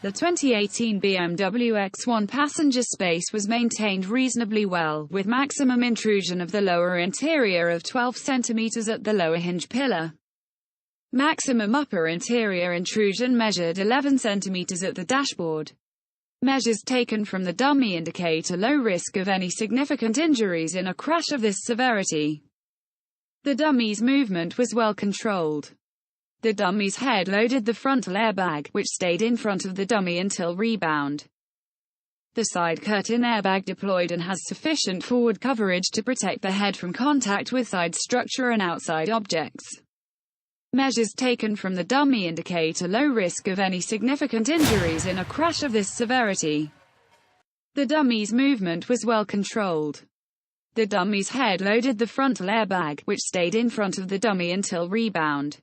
The 2018 BMW X1 passenger space was maintained reasonably well, with maximum intrusion of the lower interior of 12 cm at the lower hinge pillar. Maximum upper interior intrusion measured 11 cm at the dashboard. Measures taken from the dummy indicate a low risk of any significant injuries in a crash of this severity. The dummy's movement was well controlled. The dummy's head loaded the frontal airbag, which stayed in front of the dummy until rebound. The side curtain airbag deployed and has sufficient forward coverage to protect the head from contact with side structure and outside objects. Measures taken from the dummy indicate a low risk of any significant injuries in a crash of this severity. The dummy's movement was well controlled. The dummy's head loaded the frontal airbag, which stayed in front of the dummy until rebound.